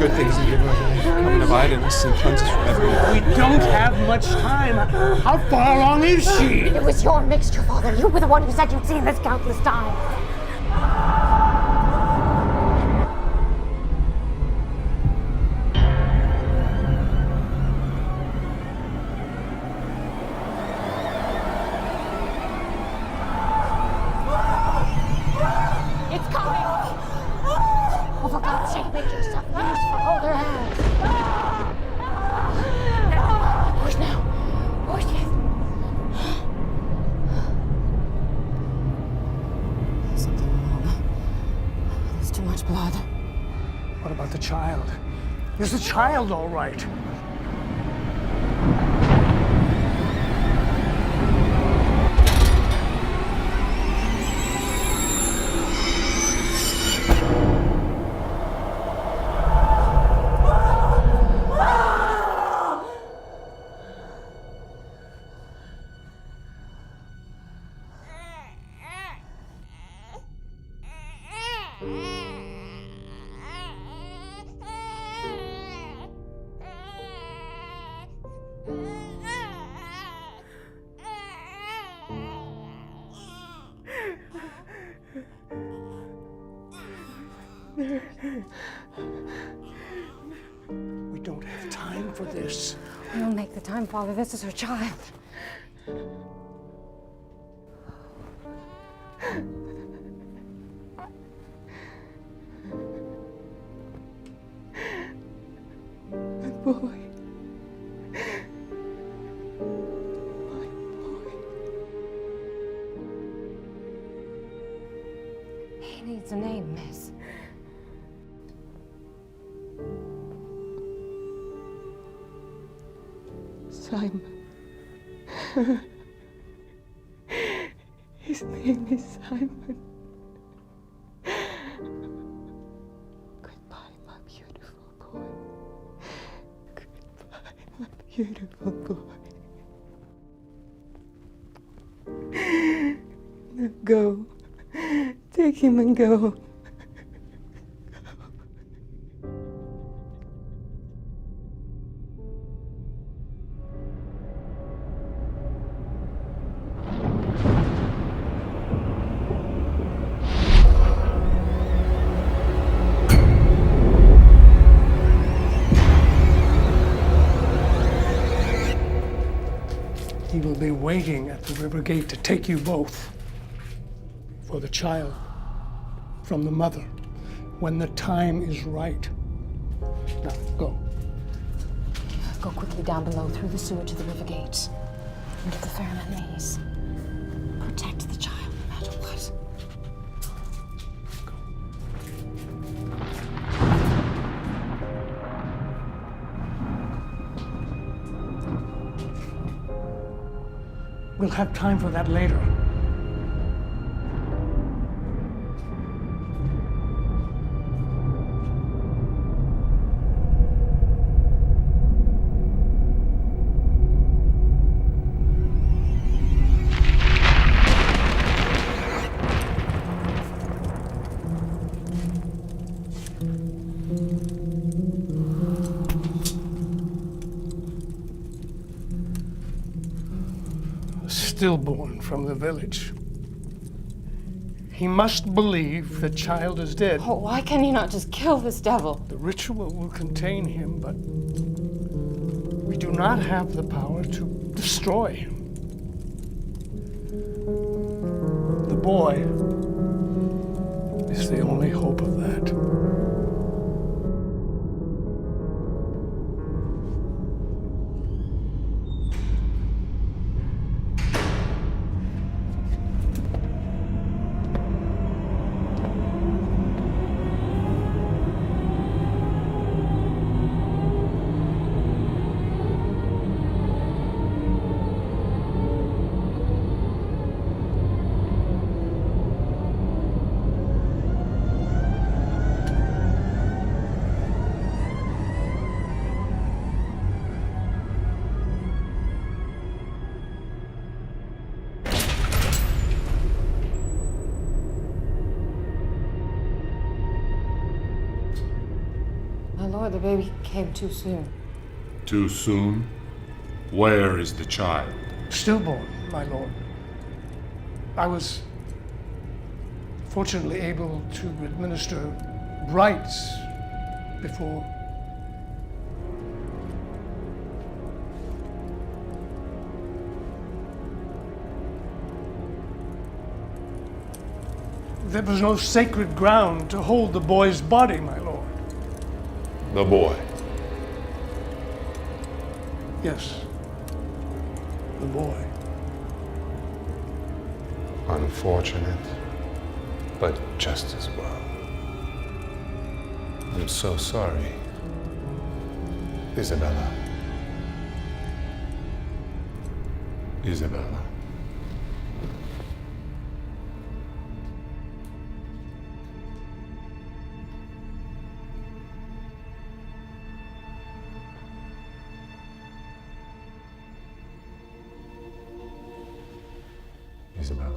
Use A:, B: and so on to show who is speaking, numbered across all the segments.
A: good things in your birthday. Come and abide in us and cleanse us from every evil.
B: We don't have much time. How far along is she?
C: It was your mixture, Father. You were the one who said you'd seen this countless times. It's coming! Oh, for God's sake, make yourself useful. Hold her hand. Push now. Push it. Something wrong. There's too much blood.
B: What about the child? Is the child all right? We don't have time for this.
C: We'll make the time, Father. This is her child.
D: My boy. My boy.
C: He needs a name, miss.
D: Simon. His name is Simon. Goodbye, my beautiful boy. Goodbye, my beautiful boy. Now go. Take him and go.
B: He will be waiting at the river gate to take you both. For the child, from the mother, when the time is right. Now, go.
C: Go quickly down below, through the sewer to the river gate. Into the Fairman maze. Protect the child no matter what.
B: We'll have time for that later. Stillborn from the village. He must believe the child is dead.
C: Oh, why can he not just kill this devil?
B: The ritual will contain him, but we do not have the power to destroy him. The boy is the only hope of that.
C: lord, the baby came too soon.
E: Too soon? Where is the child?
B: Stillborn, my lord. I was fortunately able to administer rites before. There was no sacred ground to hold the boy's body, my lord.
E: The boy.
B: Yes, the boy.
E: Unfortunate, but just as well. I'm so sorry. Isabella. Isabella. Isabella.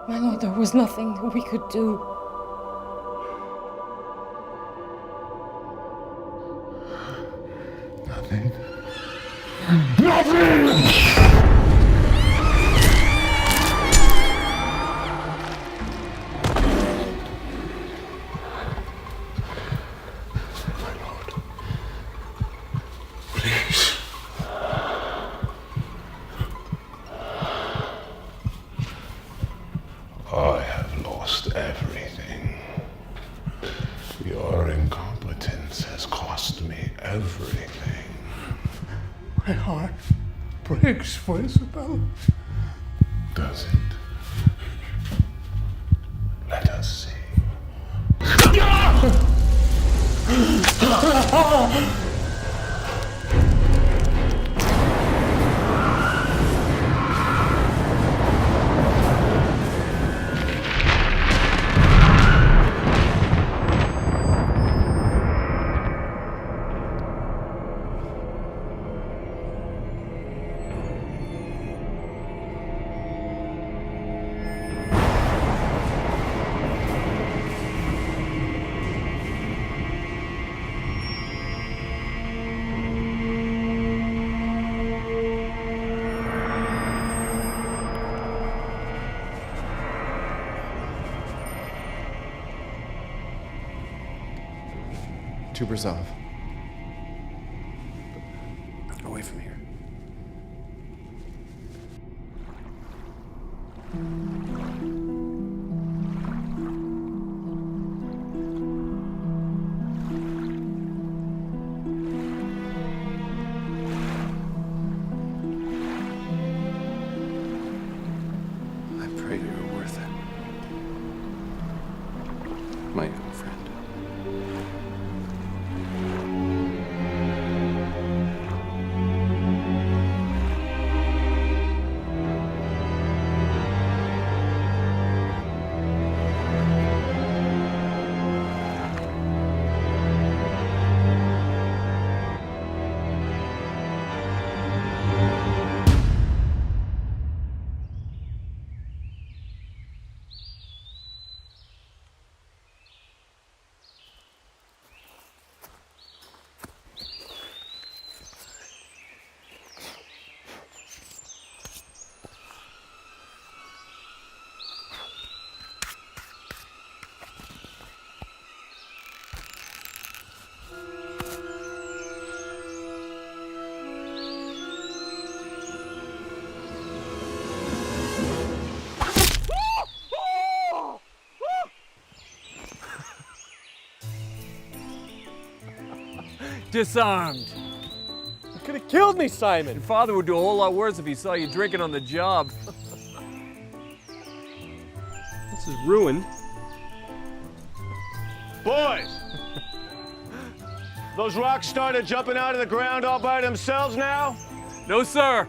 D: My lord, there was nothing that we could do.
E: Nothing. Nothing! My lord. Please. I have lost everything. Your incompetence has cost me everything.
B: My heart breaks for Isabella.
E: Does it? Let us see.
A: To resolve. Away from here. I pray you're worth it. My young friend.
F: Disarmed.
G: You could have killed me, Simon.
F: Your father would do a whole lot worse if he saw you drinking on the job.
A: This is ruin.
H: Boys! Those rocks started jumping out of the ground all by themselves now?
F: No, sir.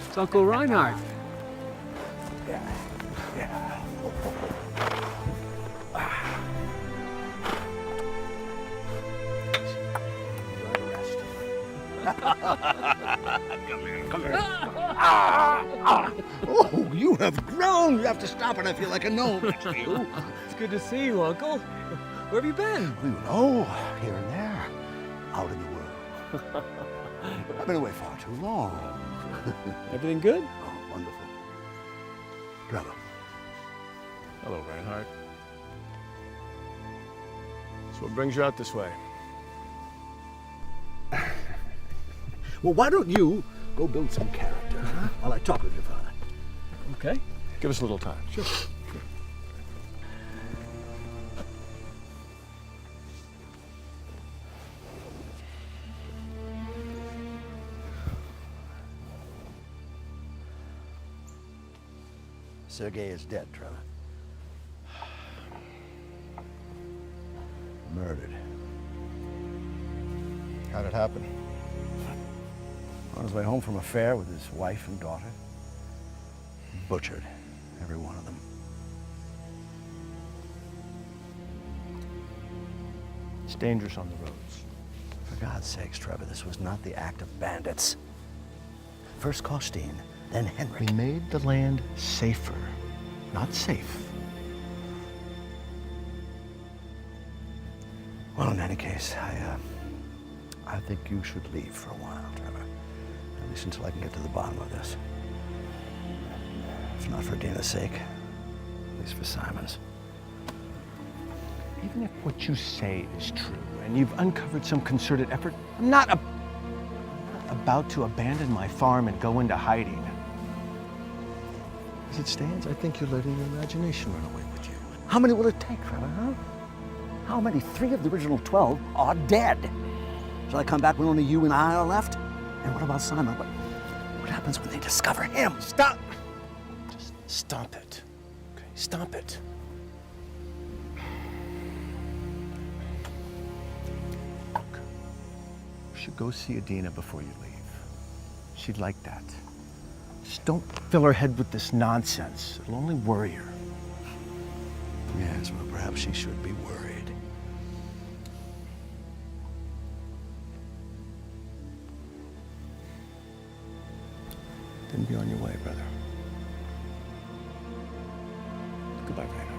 A: It's Uncle Reinhardt.
I: Oh, you have grown. You have to stop it. I feel like a gnome next to you.
F: It's good to see you, Uncle. Where have you been?
I: You know, here and there, out in the world. I've been away far too long.
F: Everything good?
I: Oh, wonderful. Trevor.
G: Hello, Reinhardt. So what brings you out this way?
I: Well, why don't you go build some character, huh? While I talk with your father.
G: Okay. Give us a little time.
I: Sure. Sergei is dead, Trevor. Murdered.
G: How'd it happen?
I: On his way home from a fair with his wife and daughter. Butchered, every one of them.
G: It's dangerous on the roads.
I: For God's sakes, Trevor, this was not the act of bandits. First Costin, then Henrik.
G: We made the land safer, not safe.
I: Well, in any case, I think you should leave for a while, Trevor. At least until I can get to the bottom of this. If not for Dina's sake, at least for Simon's.
G: Even if what you say is true and you've uncovered some concerted effort, I'm not about to abandon my farm and go into hiding. As it stands, I think you're letting your imagination run away with you.
I: How many will it take, Trevor, huh? How many? 3 of the original 12 are dead. Shall I come back when only you and I are left? And what about Simon? What happens when they discover him?
G: Stop! Just stop it. Okay, stop it. Look, you should go see Adina before you leave. She'd like that. Just don't fill her head with this nonsense. It'll only worry her.
I: Yes, well, perhaps she should be worried.
G: Then be on your way, brother. Goodbye, Reinhardt.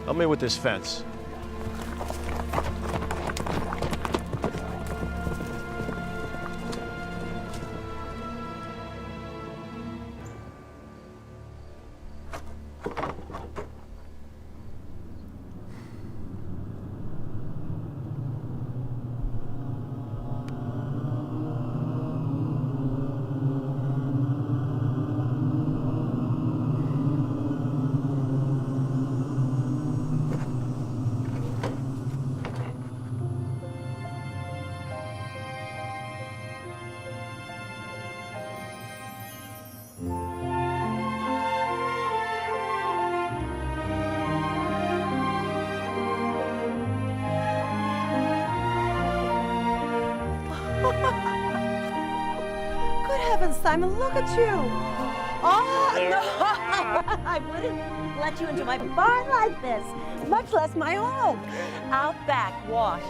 G: Help me with this fence.
D: Good heavens, Simon, look at you. Oh, no. I wouldn't let you into my barn like this, much less my home. Out back, wash.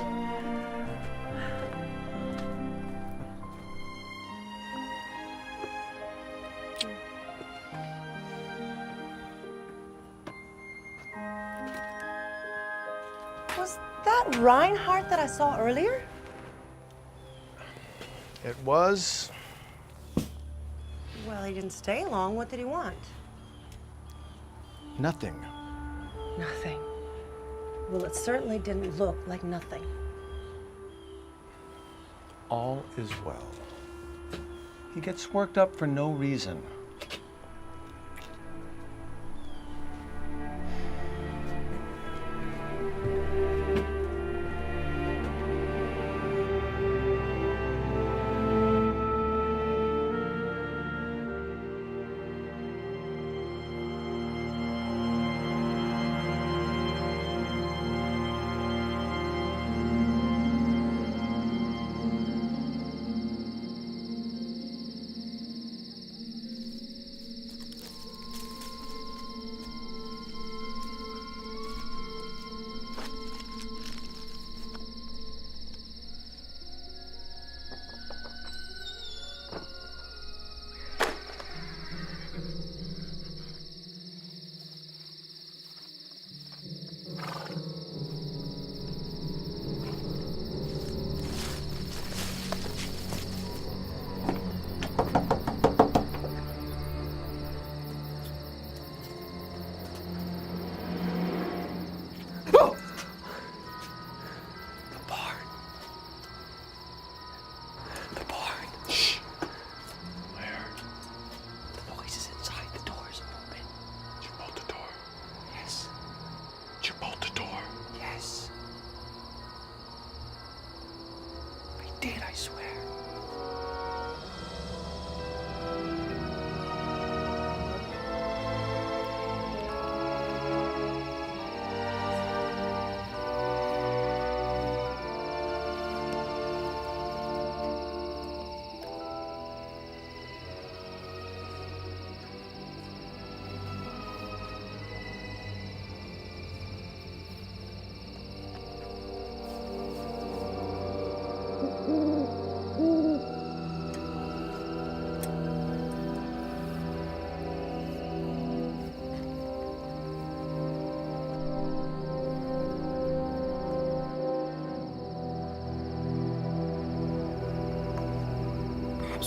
J: Was that Reinhardt that I saw earlier?
G: It was.
D: Well, he didn't stay long. What did he want?
G: Nothing.
D: Nothing. Well, it certainly didn't look like nothing.
G: All is well. He gets worked up for no reason.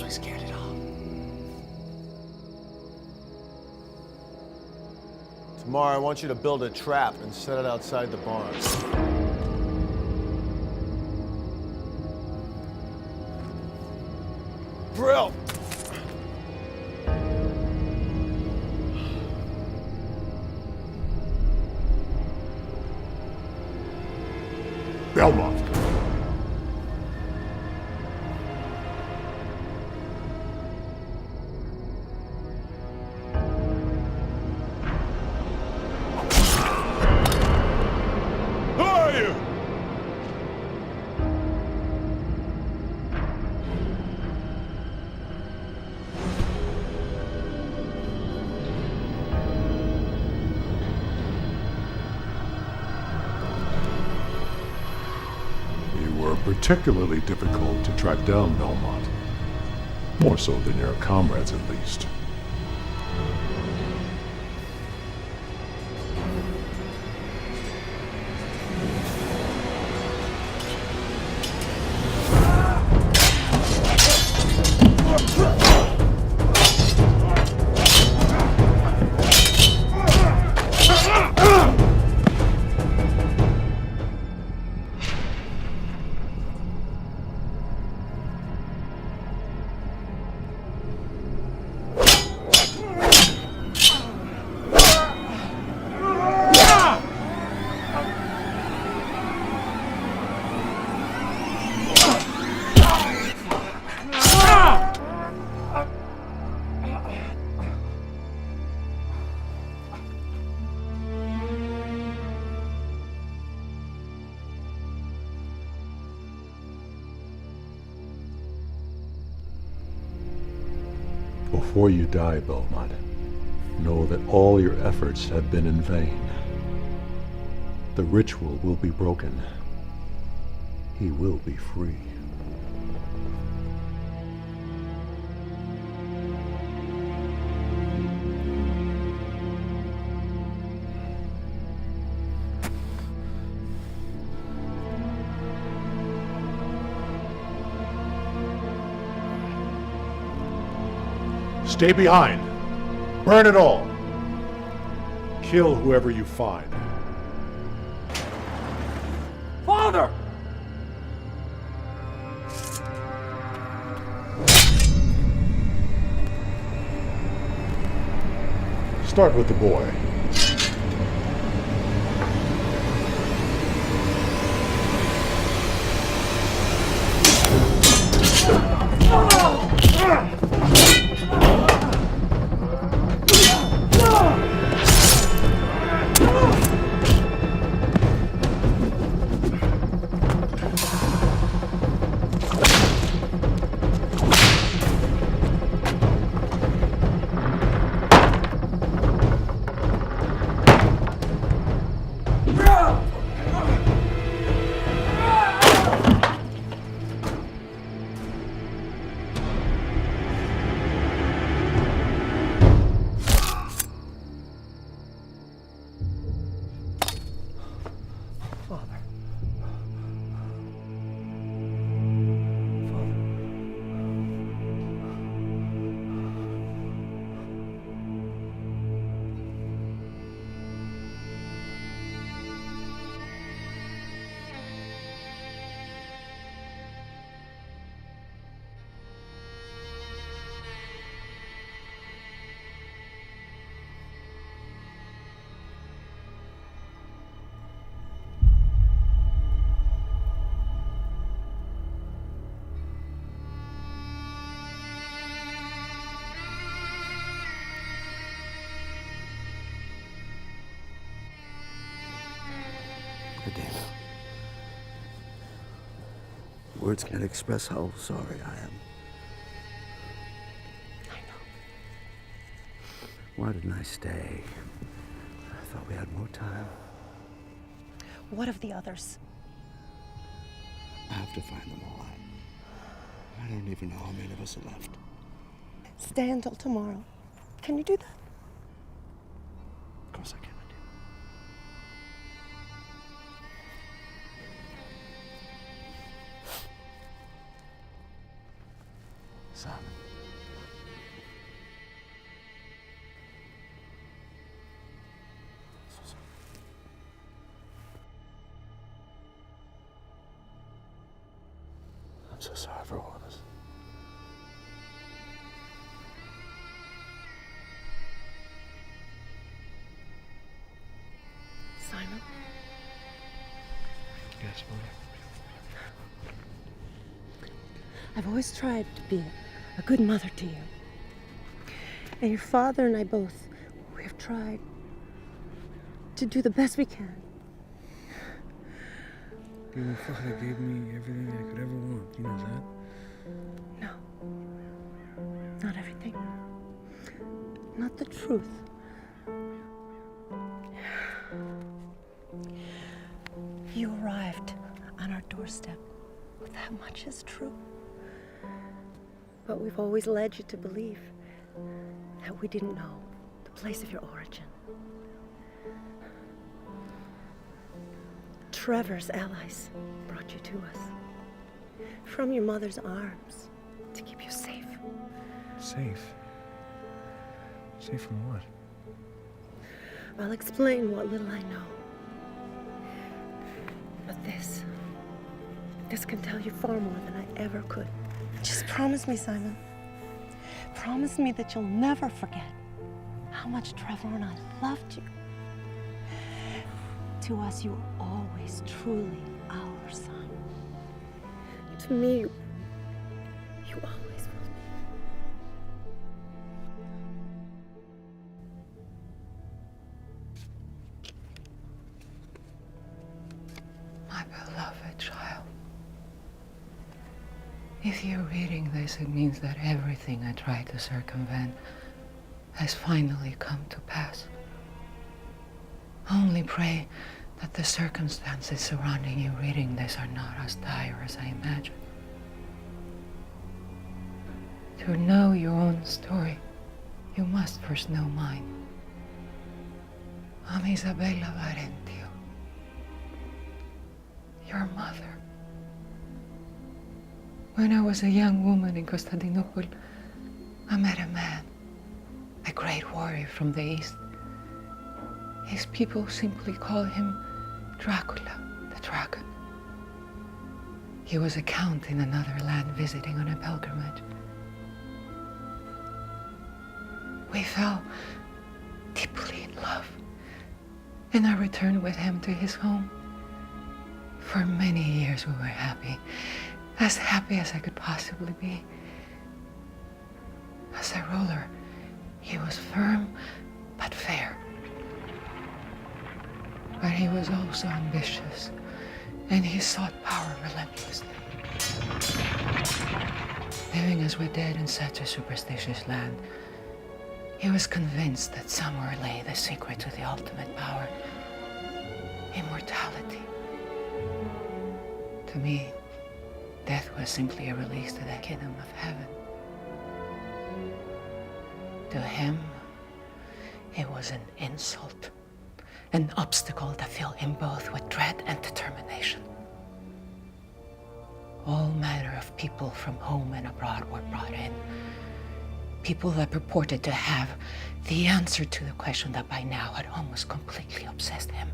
I: We scared it off.
G: Tomorrow I want you to build a trap and set it outside the barn. Drill!
E: Belmont. Who are you? You were particularly difficult to track down, Belmont. More so than your comrades, at least. Before you die, Belmont, know that all your efforts have been in vain. The ritual will be broken. He will be free. Stay behind. Burn it all. Kill whoever you find.
F: Father!
E: Start with the boy.
I: Adina. Words can't express how sorry I am.
C: I know.
I: Why didn't I stay? I thought we had more time.
D: What of the others?
I: I have to find them all. I don't even know how many of us are left.
D: Stay until tomorrow. Can you do that?
I: Of course I can.
G: Simon. I'm so sorry for all of us.
D: Simon?
G: Yes, Mother.
D: I've always tried to be a good mother to you. And your father and I both, we have tried to do the best we can.
F: Your father gave me everything I could ever want. You know that?
D: No. Not everything. Not the truth. You arrived on our doorstep. That much is true. But we've always led you to believe that we didn't know the place of your origin. Trevor's allies brought you to us from your mother's arms to keep you safe.
F: Safe? Safe from what?
D: I'll explain what little I know. But this can tell you far more than I ever could. Just promise me, Simon. Promise me that you'll never forget how much Trevor and I loved you. To us, you were always truly our son. To me, you always will be.
J: My beloved child. If you're reading this, it means that everything I tried to circumvent has finally come to pass. Only pray that the circumstances surrounding you reading this are not as dire as I imagined. To know your own story, you must first know mine. I'm Isabella Varentio, your mother. When I was a young woman in Constantinople, I met a man a great warrior from the east. His people simply call him Dracula, the dragon. He was a count in another land visiting on a pilgrimage. We fell deeply in love, and I returned with him to his home. For many years we were happy as I could possibly be. As a ruler, he was firm but fair. But he was also ambitious, and he sought power relentlessly. Living as we did in such a superstitious land, he was convinced that somewhere lay the secret to the ultimate power, immortality. To me, death was simply a release to the kingdom of heaven. To him, it was an insult, an obstacle that filled him both with dread and determination. All manner of people from home and abroad were brought in. People that purported to have the answer to the question that by now had almost completely obsessed him.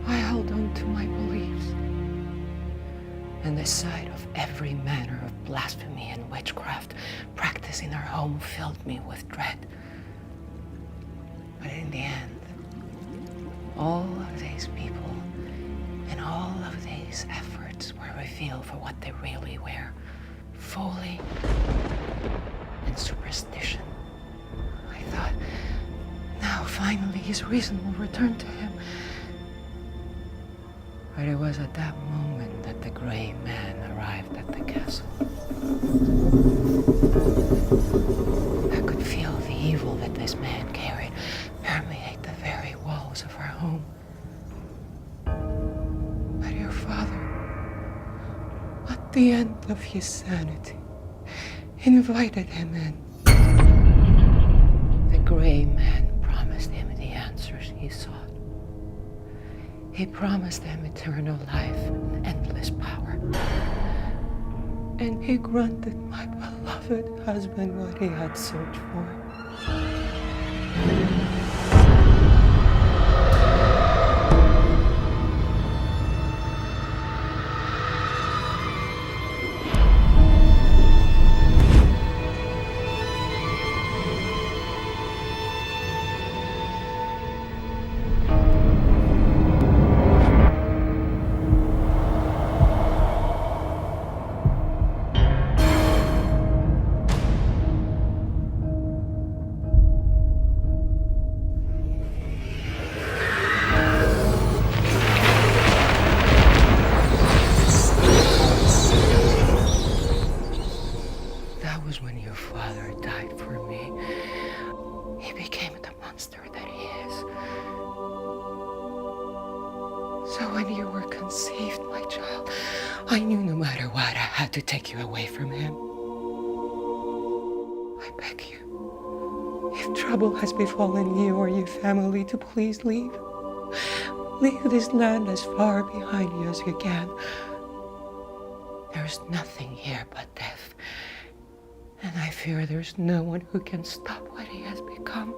J: I held on to my beliefs, and the sight of every manner of blasphemy and witchcraft practiced in our home filled me with dread. But in the end, all of these people and all of these efforts were revealed for what they really were: folly and superstition. I thought, now finally his reason will return to him. But it was at that moment that the gray man arrived at the castle. I could feel the evil that this man carried permeate the very walls of our home. But your father, at the end of his sanity, invited him in. The gray man promised him the answers he sought. He promised him eternal life and endless power. And he granted my beloved husband what he had searched for. I knew no matter what, I had to take you away from him. I beg you, if trouble has befallen you or your family, to please leave. Leave this land as far behind you as you can. There's nothing here but death. And I fear there's no one who can stop what he has become.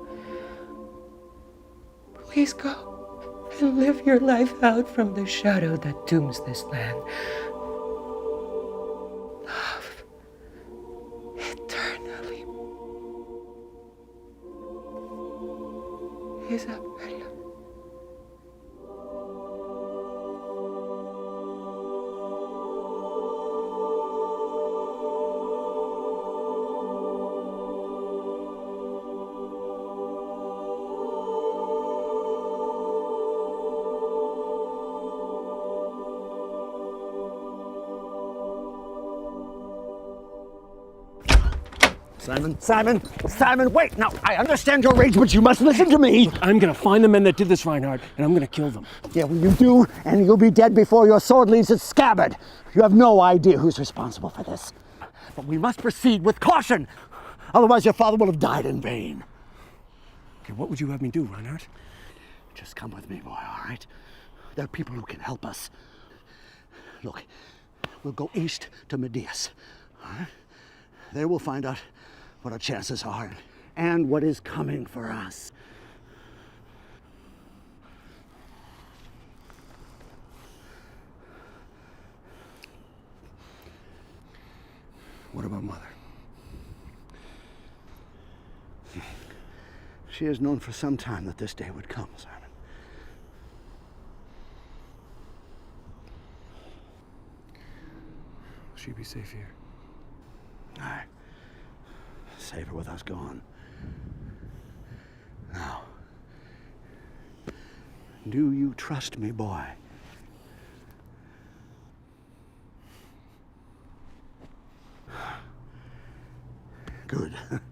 J: Please go and live your life out from the shadow that dooms this land. Love eternally. Isabella.
I: Simon, wait! Now, I understand your rage, but you must listen to me!
K: I'm gonna find the men that did this, Reinhard, and I'm gonna kill them.
I: Yeah, well, you do, and you'll be dead before your sword leaves its scabbard. You have no idea who's responsible for this. But we must proceed with caution, otherwise your father will have died in vain.
K: Okay, what would you have me do, Reinhard?
I: Just come with me, boy, all right? There are people who can help us. Look, we'll go east to Medias, all right? There we'll find out what our chances are and what is coming for us.
K: What about Mother?
I: She has known for some time that this day would come, Simon.
K: Will she be safe here?
I: Aye. Safer with us gone. Now, do you trust me, boy? Good. Good.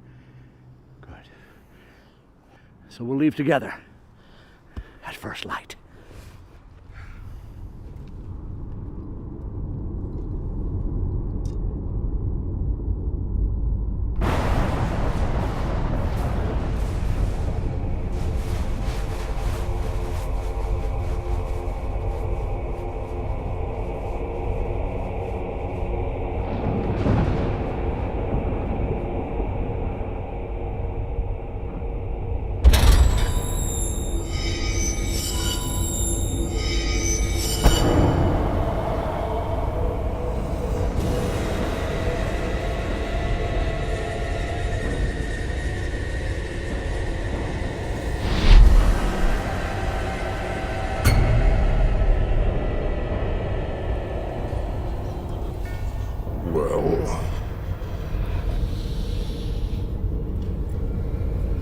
I: So we'll leave together at first light.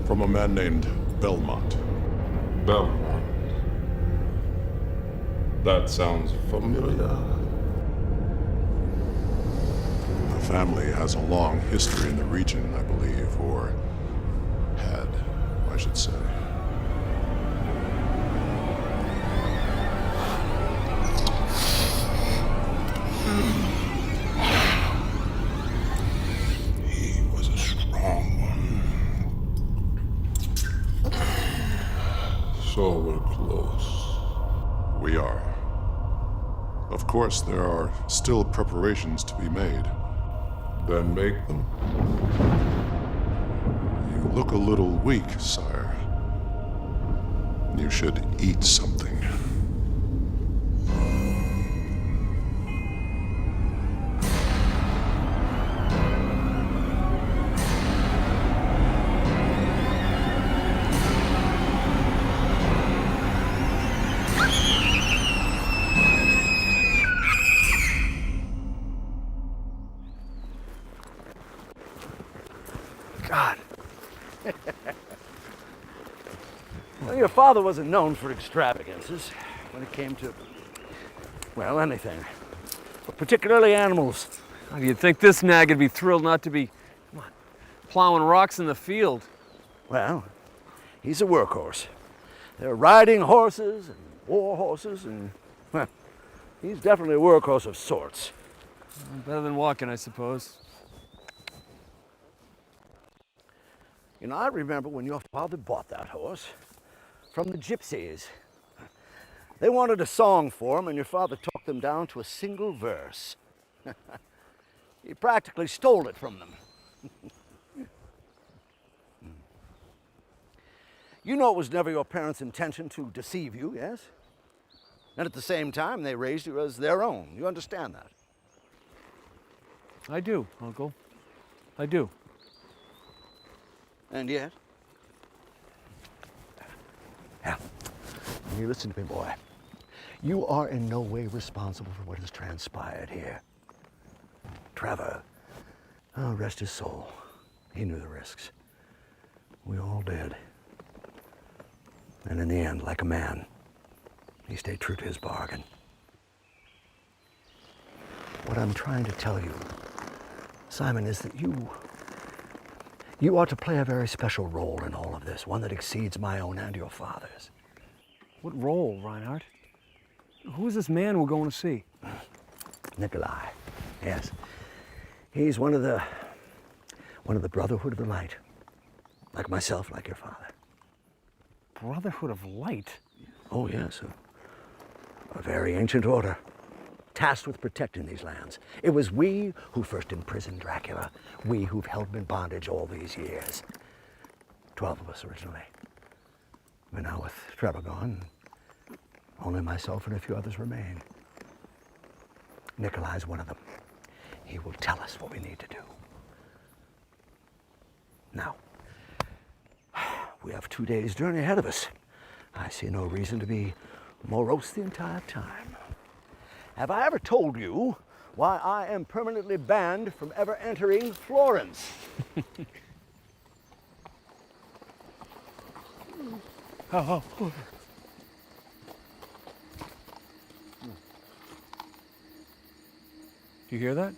E: From a man named Belmont.
L: Belmont. That sounds familiar.
E: The family has a long history in the region, I believe, or had, I should say.
L: He was a strong one. So we're close.
E: We are. Of course, there are still preparations to be made.
L: Then make them.
E: You look a little weak, sire. You should eat something.
I: God. Well, your father wasn't known for extravagances when it came to, well, anything. But particularly animals.
A: How do you think this nag would be thrilled not to be, come on, plowing rocks in the field?
I: Well, he's a workhorse. They're riding horses and war horses, and, well, he's definitely a workhorse of sorts.
A: Better than walking, I suppose.
I: You know, I remember when your father bought that horse from the gypsies. They wanted a song for him, and your father talked them down to a single verse. He practically stole it from them. You know it was never your parents' intention to deceive you, yes? And at the same time, they raised you as their own. You understand that?
A: I do, Uncle. I do.
I: And yet? Yeah. You listen to me, boy. You are in no way responsible for what has transpired here. Trevor, oh, rest his soul. He knew the risks. We all did. And in the end, like a man, he stayed true to his bargain. What I'm trying to tell you, Simon, is that you ought to play a very special role in all of this, one that exceeds my own and your father's.
A: What role, Reinhardt? Who's this man we're going to see?
I: Nikolai, yes. He's one of the Brotherhood of the Light. Like myself, like your father.
A: Brotherhood of Light?
I: Oh, yes. A very ancient order. tasked with protecting these lands. It was we who first imprisoned Dracula. We who've held him in bondage all these years. 12 of us originally. But now with Trevor gone, only myself and a few others remain. Nikolai's one of them. He will tell us what we need to do. Now, we have 2 days' journey ahead of us. I see no reason to be morose the entire time. Have I ever told you why I am permanently banned from ever entering Florence?
F: Oh. Do you hear that?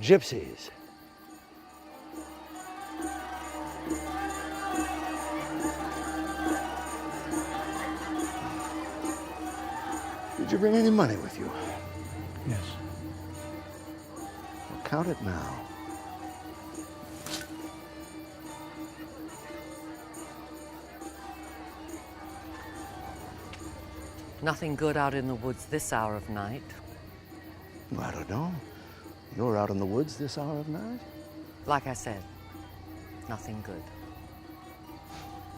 I: Gypsies. Did you bring any money with you?
F: Yes.
I: Well, count it now.
J: Nothing good out in the woods this hour of night.
I: I don't know. You're out in the woods this hour of night?
J: Like I said, nothing good.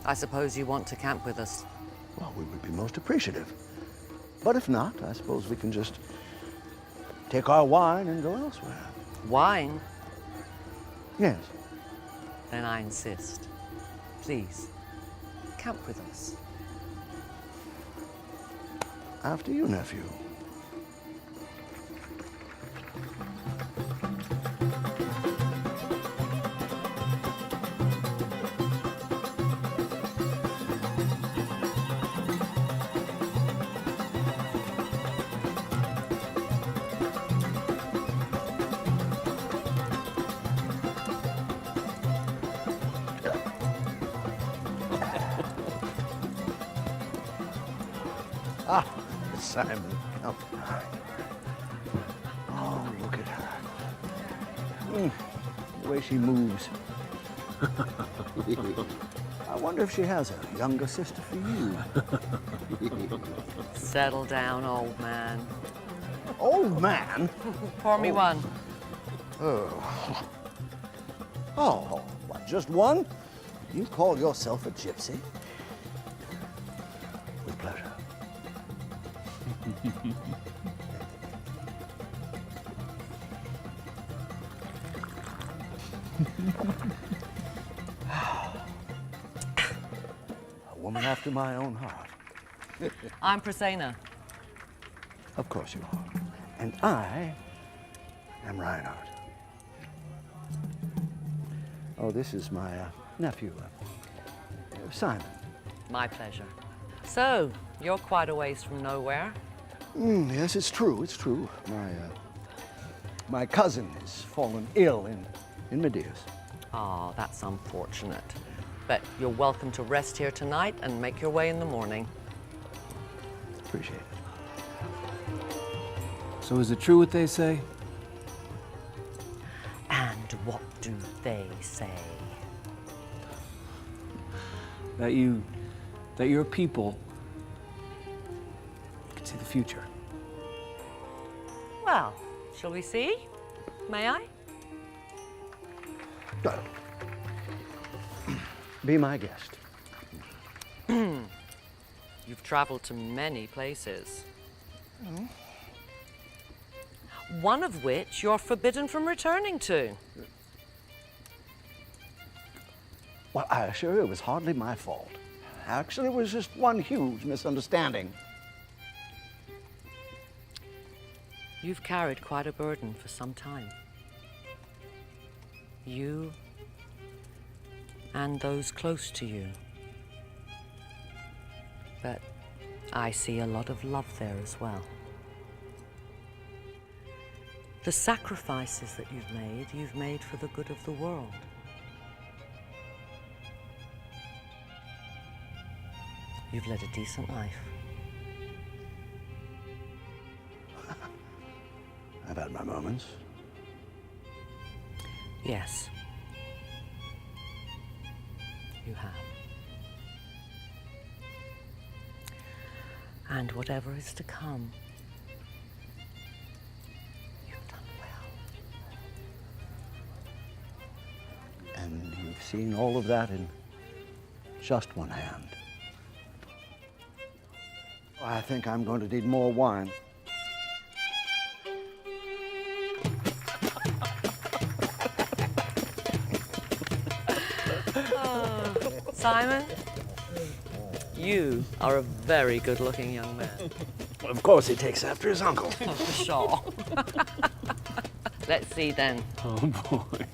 J: I suppose you want to camp with us.
I: Well, we would be most appreciative. But if not, I suppose we can just take our wine and go elsewhere.
J: Wine?
I: Yes.
J: Then I insist. Please, camp with us.
I: After you, nephew. Simon. Oh, look at her. The way she moves. I wonder if she has a younger sister for you.
J: Settle down, old man.
I: Old man?
J: Pour me one.
I: Oh, what, just one? You call yourself a gypsy? With pleasure. A woman after my own heart.
J: I'm Praseena.
I: Of course you are. And I am Reinhardt. Oh, this is my nephew, Simon.
J: My pleasure. So, you're quite a ways from nowhere.
I: Yes, it's true. It's true. My cousin has fallen ill in Medeiros.
J: Oh, that's unfortunate. But you're welcome to rest here tonight and make your way in the morning.
I: Appreciate it.
F: So is it true what they say?
J: And what do they say?
F: That your people can see the future.
J: Well, shall we see? May I?
I: Be my guest.
J: You've traveled to many places. One of which you're forbidden from returning to.
I: Well, I assure you it was hardly my fault. Actually, it was just one huge misunderstanding.
J: You've carried quite a burden for some time. You and those close to you. But I see a lot of love there as well. The sacrifices that you've made for the good of the world. You've led a decent life.
I: I've had my moments.
J: Yes. You have. and whatever is to come. You've done well.
I: And you've seen all of that in just one hand. I think I'm going to need more wine.
J: Simon, you are a very good-looking young man.
I: Of course, he takes after his uncle.
J: For sure. Let's see then.
A: Oh boy.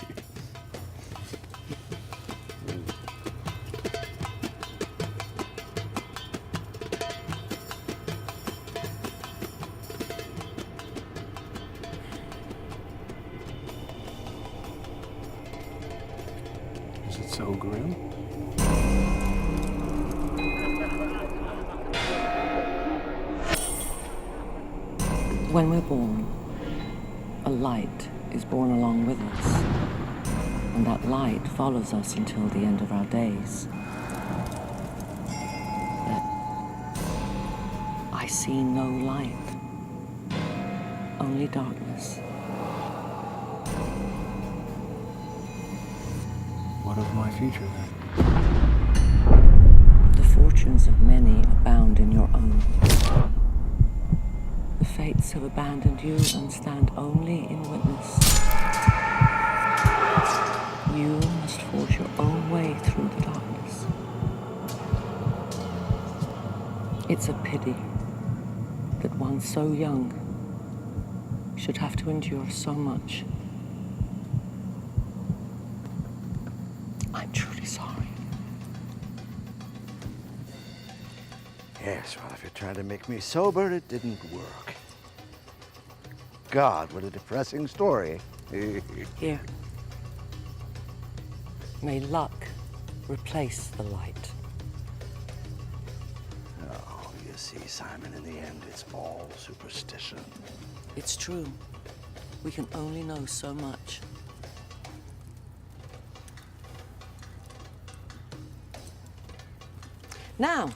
K: Is it so grim?
J: When we're born, a light is born along with us, and that light follows us until the end of our days. But I see no light, only darkness.
K: What of my future then?
J: The fortunes of many abound in your own. The fates have abandoned you and stand only in witness. You must forge your own way through the darkness. It's a pity that one so young should have to endure so much. I'm truly sorry.
I: Yes, well, if you're trying to make me sober, it didn't work. God, what a depressing story.
J: Here. May luck replace the light.
I: Oh, you see, Simon, in the end, it's all superstition.
J: It's true. We can only know so much. Now,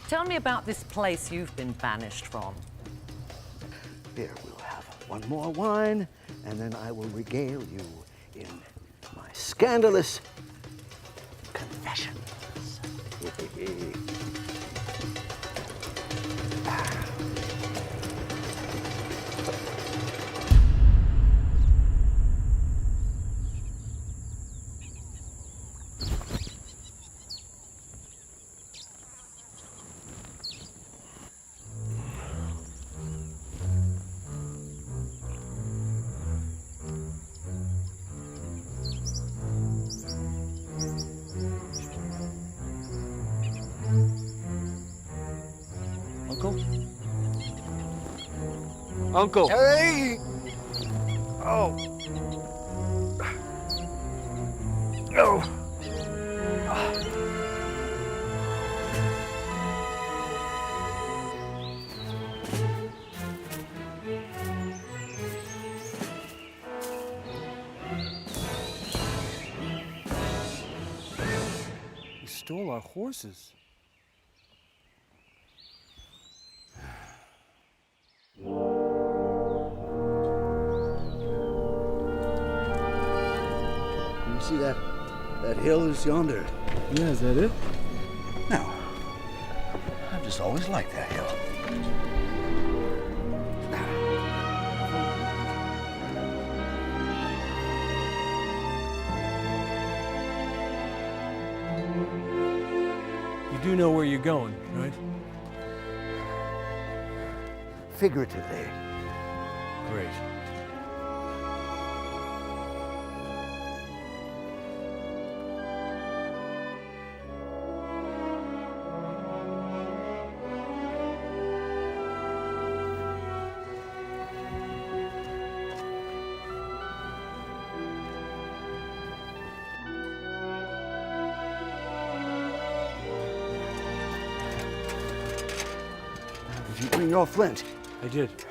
J: tell me about this place you've been banished from.
I: Here, we'll have one more wine, and then I will regale you in my scandalous confessions.
A: Uncle.
I: Hey! Oh. Oh.
K: He stole our horses.
I: You see that hill is yonder?
K: Yeah, is that it?
I: No. I've just always liked that hill.
A: You do know where you're going, right?
I: Figuratively.
A: Great.
I: Did you bring your flint?
A: I did.
I: Good.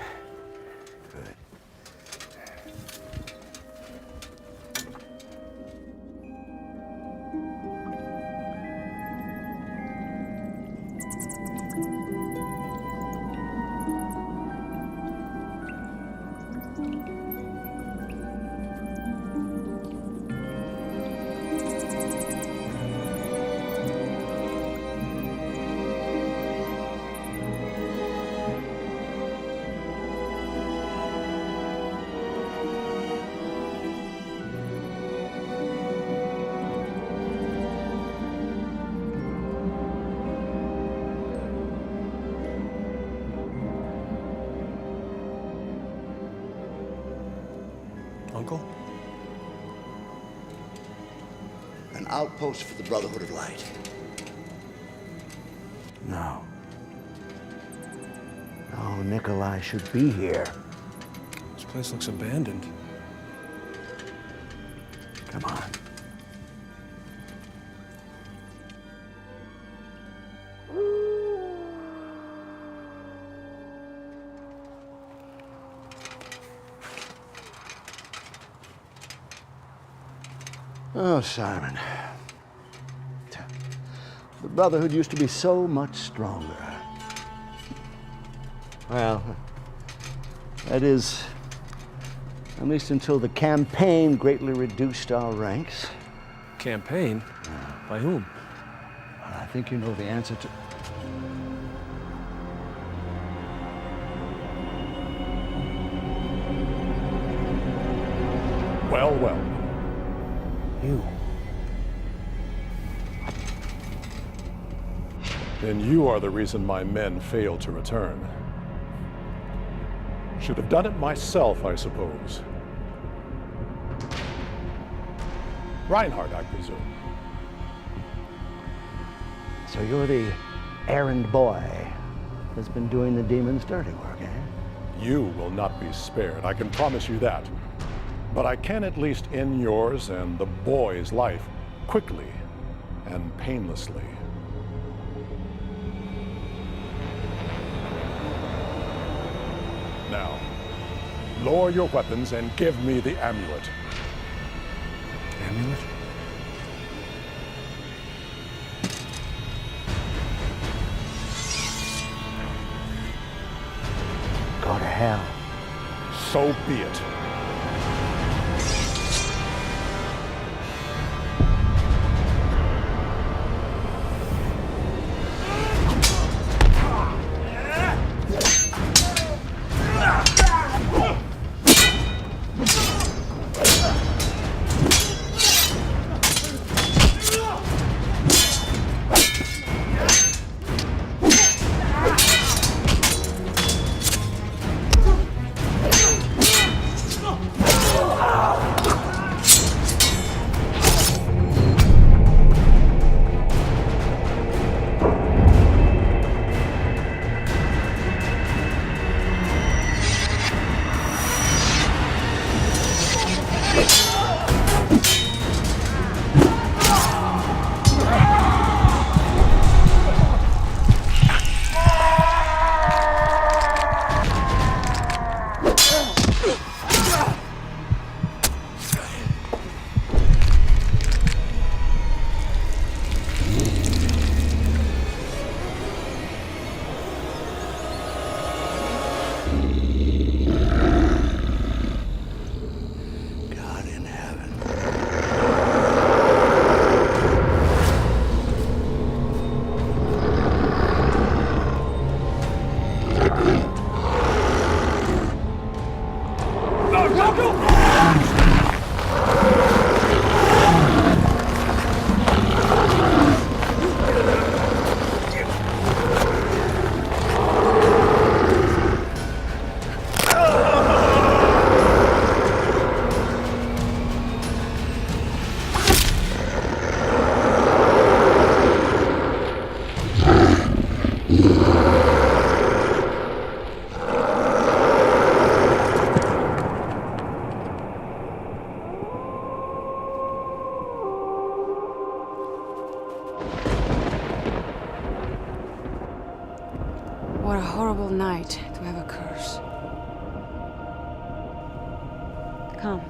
I: An outpost for the Brotherhood of Light. No. No, Nikolai should be here.
K: This place looks abandoned.
I: Come on. Oh, Simon. The Brotherhood used to be so much stronger. Well, that is, at least until the campaign greatly reduced our ranks.
K: Campaign? By whom?
I: I think you know the answer to...
M: Well, well.
I: You.
M: Then you are the reason my men failed to return. Should have done it myself, I suppose. Reinhardt, I presume.
I: So you're the errand boy that's been doing the demon's dirty work, eh?
M: You will not be spared, I can promise you that. But I can at least end yours and the boy's life quickly and painlessly. Now, lower your weapons and give me the amulet.
K: Amulet?
I: Go to hell.
M: So be it.
C: What a horrible night to have a curse. Come.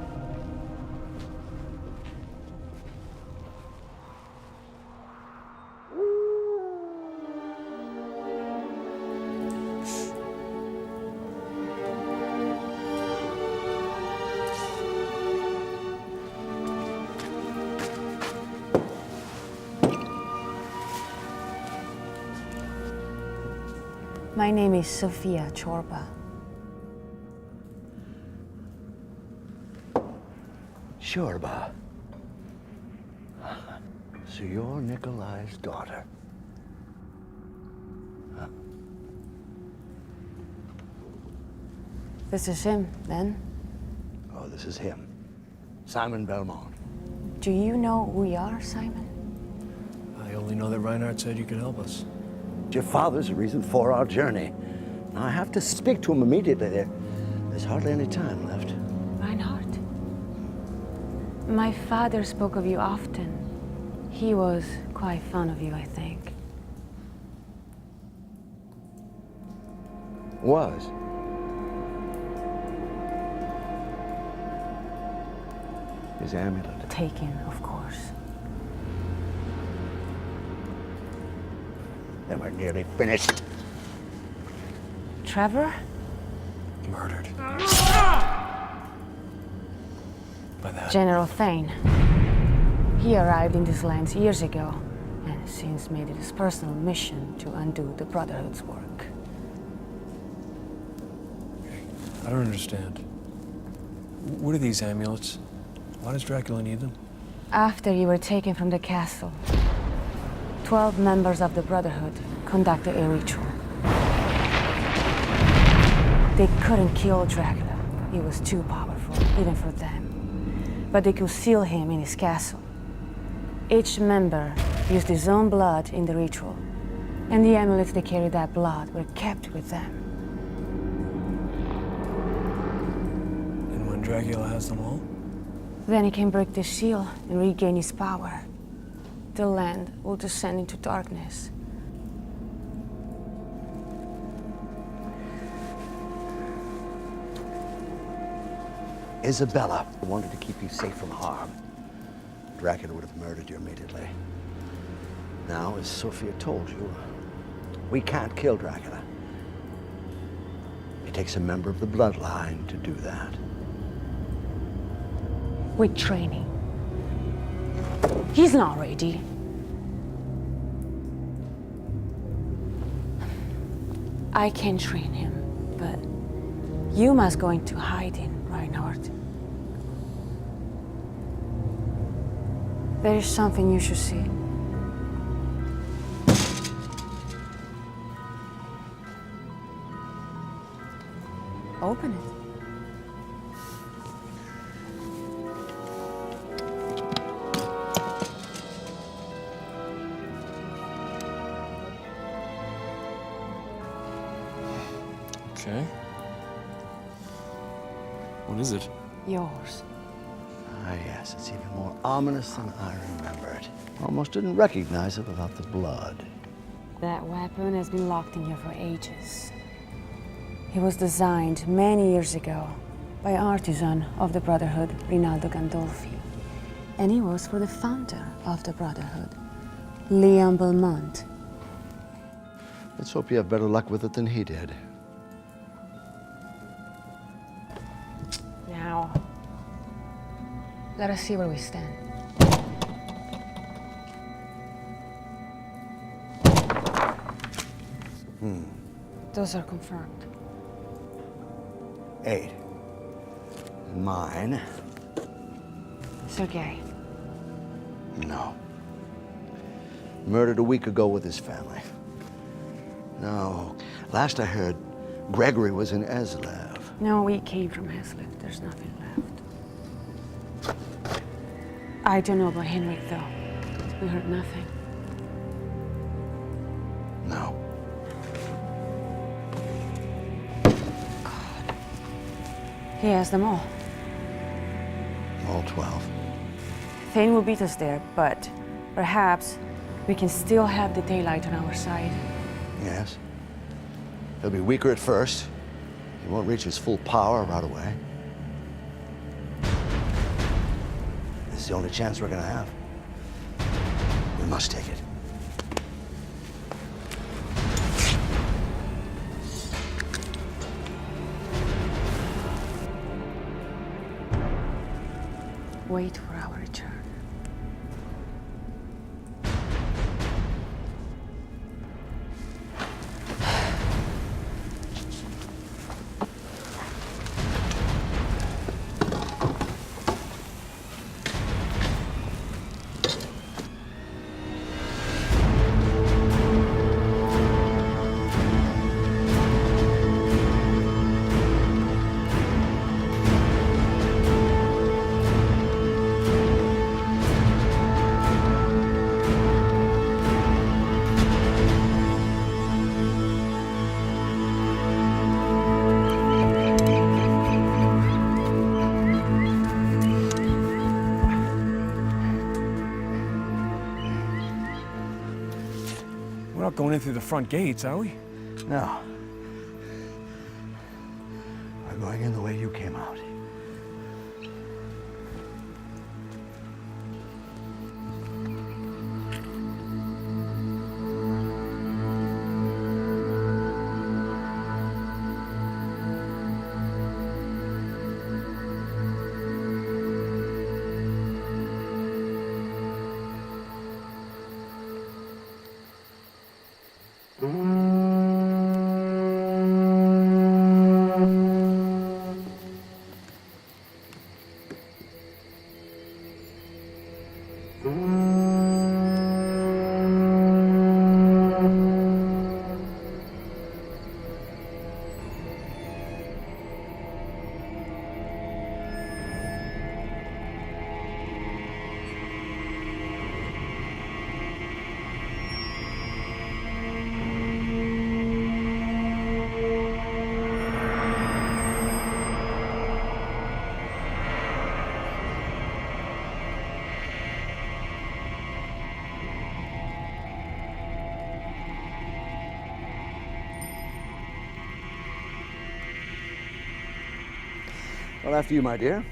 C: My name is Sophia Chorba.
I: Chorba. So you're Nikolai's daughter. Huh.
C: This is him, then?
I: Oh, this is him. Simon Belmont.
C: Do you know who we are, Simon?
K: I only know that Reinhardt said you could help us.
I: Your father's the reason for our journey. Now, I have to speak to him immediately. There's hardly any time left.
C: Reinhardt? My father spoke of you often. He was quite fond of you, I think.
I: Was. His amulet.
C: Taken, of course.
I: Then we're nearly finished.
C: Trevor?
K: Murdered. By that.
C: General Thane. He arrived in these lands years ago, and since made it his personal mission to undo the Brotherhood's work.
K: I don't understand. What are these amulets? Why does Dracula need them?
C: After you were taken from the castle, 12 members of the Brotherhood conducted a ritual. They couldn't kill Dracula. He was too powerful, even for them. But they could seal him in his castle. Each member used his own blood in the ritual, and the amulets they carried that blood were kept with them.
K: And when Dracula has them all?
C: Then he can break the seal and regain his power. The land will descend into darkness.
I: Isabella wanted to keep you safe from harm. Dracula would have murdered you immediately. Now, as Sophia told you, we can't kill Dracula. It takes a member of the bloodline to do that.
C: With training. He's not ready. I can train him, but you must go into hiding, Reinhardt. There is something you should see. Open it.
K: Okay. What is it?
C: Yours.
I: Ah, yes, it's even more ominous than I remembered. Almost didn't recognize it without the blood.
C: That weapon has been locked in here for ages. It was designed many years ago by an artisan of the Brotherhood, Rinaldo Gandolfi. And he was for the founder of the Brotherhood, Leon Belmont.
I: Let's hope you have better luck with it than he did.
C: Now, let us see where we stand. Those are confirmed.
I: 8. Mine.
C: Sergei.
I: No. Murdered a week ago with his family. No. Last I heard, Gregory was in Ezlev.
C: No, we came from Hazlitt. There's nothing left. I don't know about Henrik, though. We heard nothing.
I: No.
C: He has them all.
I: All 12.
C: Thane will beat us there, but perhaps we can still have the daylight on our side.
I: Yes. He'll be weaker at first. He won't reach his full power right away. This is the only chance we're gonna have. We must take it.
C: Wait for our return.
K: We're not going in through the front gates, are we?
I: No. We're going in the way you came out. Well, after you, my dear.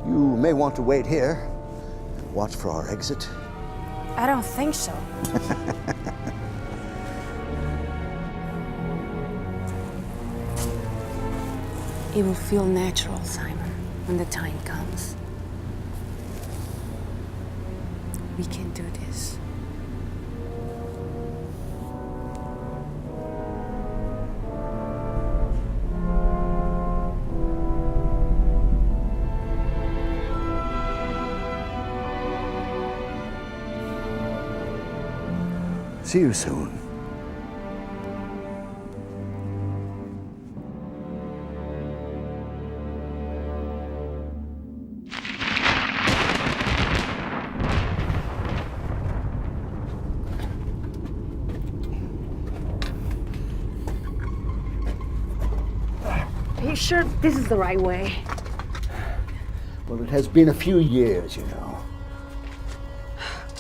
I: You may want to wait here and watch for our exit.
C: I don't think so. It will feel natural, Simon, when the time comes. We can do this.
I: See you soon.
C: Are you sure this is the right way?
I: Well, it has been a few years, you know.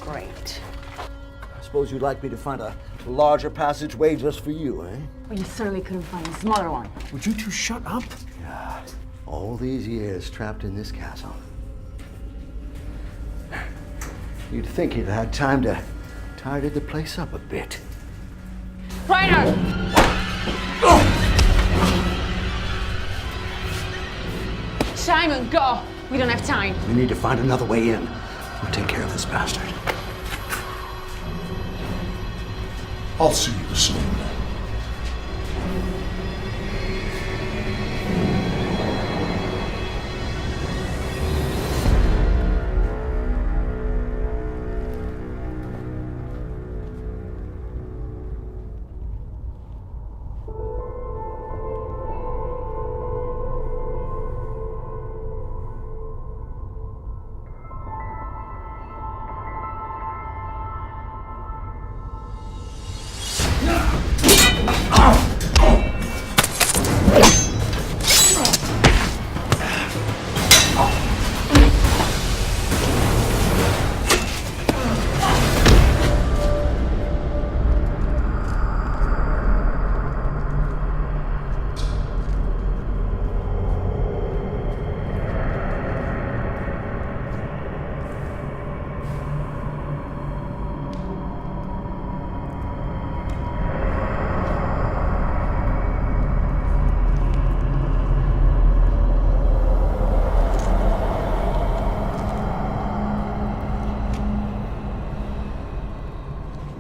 C: Great.
I: I suppose you'd like me to find a larger passageway just for you, eh?
C: Well, you certainly couldn't find a smaller one.
K: Would you two shut up?
I: Yeah. All these years trapped in this castle. You'd think you'd had time to tidy the place up a bit.
C: Reiner! Simon, go! We don't have time.
I: We need to find another way in. We'll take care of this bastard.
L: I'll see you soon.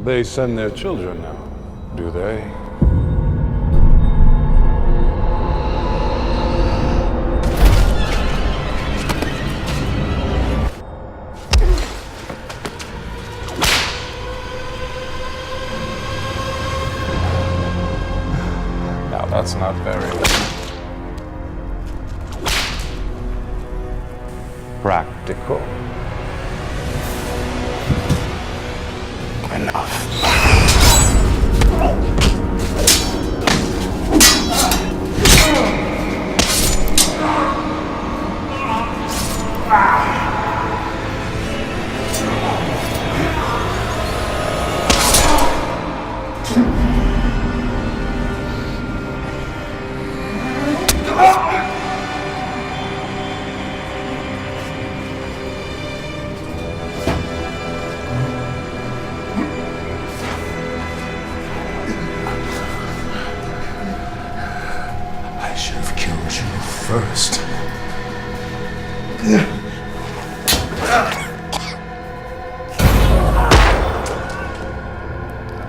L: They send their children now, do they? That's not very practical. Enough.
F: I should have killed you first.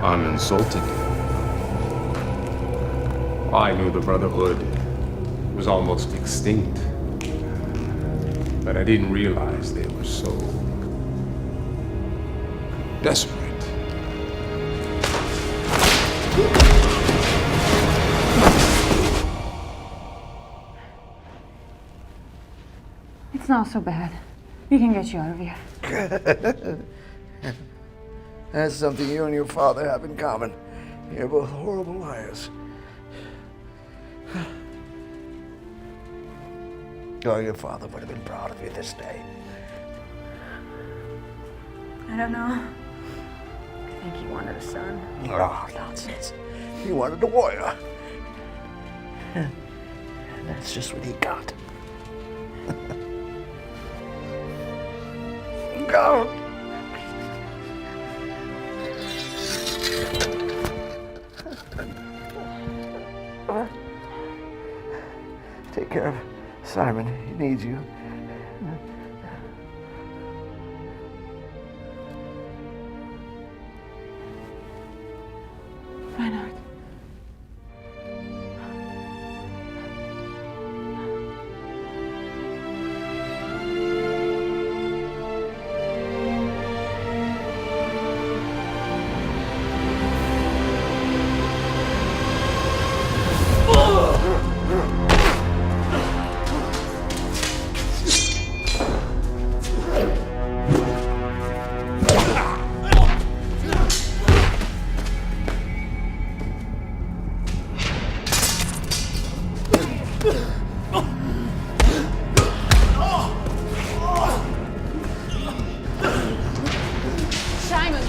L: I'm insulted. I knew the Brotherhood was almost extinct, but I didn't realize they were so desperate.
C: It's not so bad. We can get you out of here.
I: That's something you and your father have in common. You're both horrible liars. Oh, your father would have been proud of you this day.
C: I don't know. I think he wanted a son.
I: Oh, nonsense. He wanted a warrior. And that's just what he got. Go! Take care of Simon. He needs you.
C: Reinhard.
J: Simon!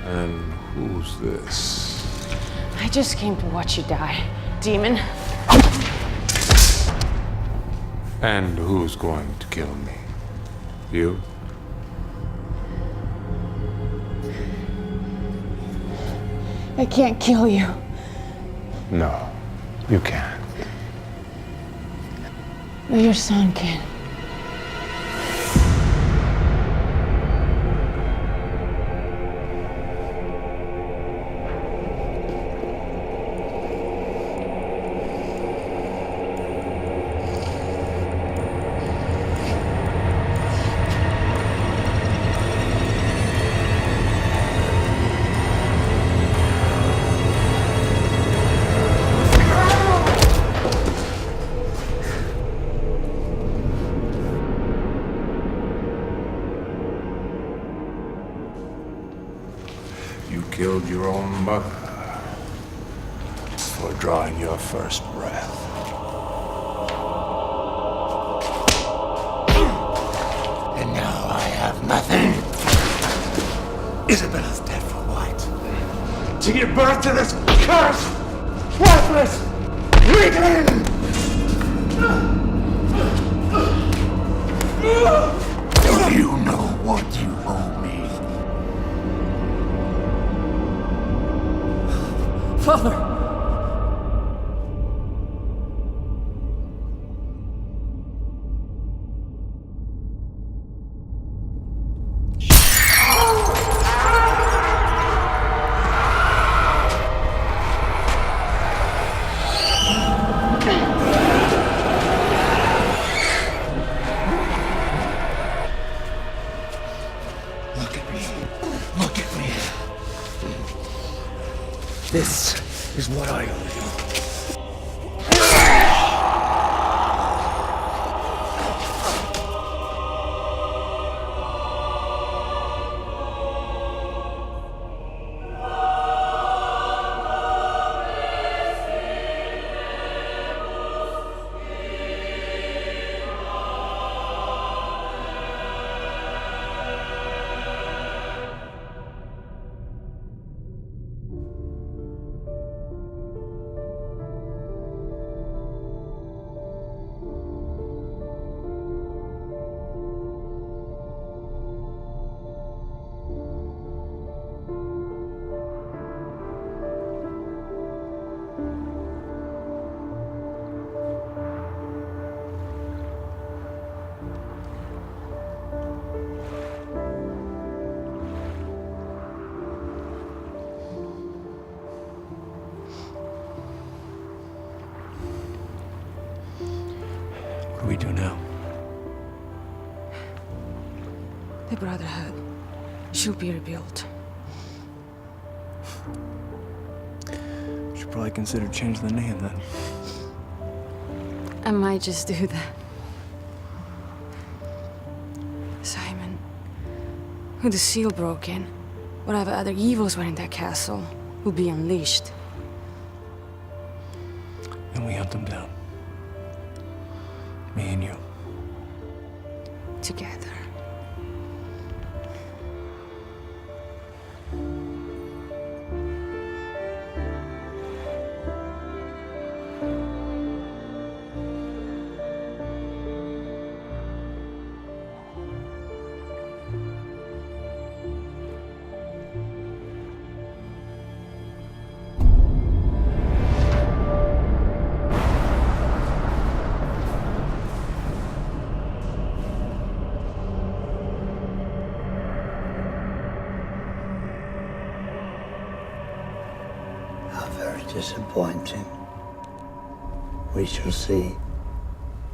L: And who's this?
J: I just came to watch you die, demon.
L: And who's going to kill me? You?
C: I can't kill you.
L: No, you can't.
C: But your son can.
L: You killed your own mother for drawing your first breath.
I: And now I have nothing. Isabella's dead for what? To give birth to this cursed, worthless weakling! Do you know what you owe me?
B: Father!
I: Look at me. Look at me.
F: This is what I owe you. What do we do now?
C: The Brotherhood should be rebuilt.
K: Should probably consider changing the name then.
C: I might just do that. Simon, with the seal broken, whatever other evils were in that castle will be unleashed.
K: And we hunt them down. Me and you.
C: Together.
N: How very disappointing. We shall see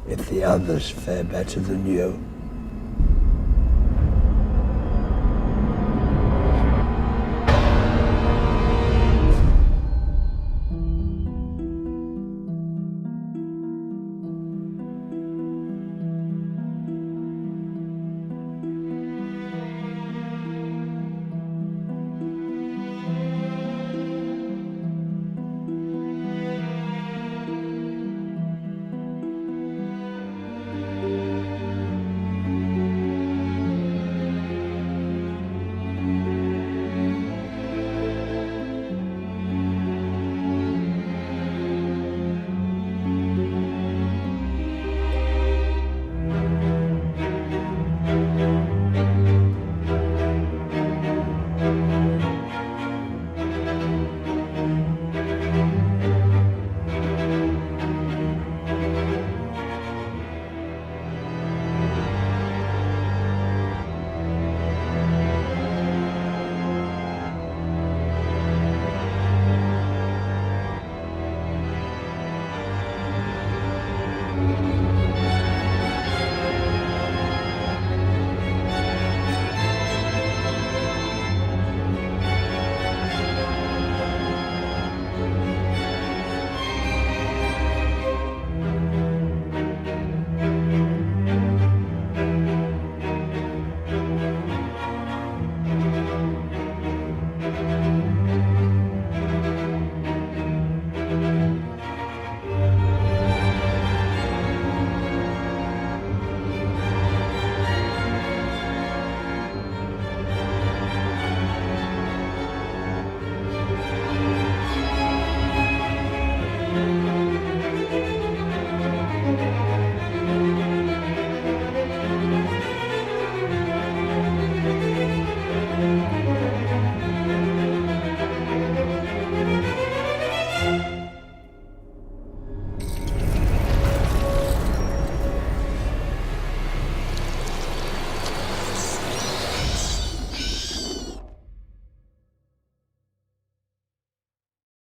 N: if the others fare better than you.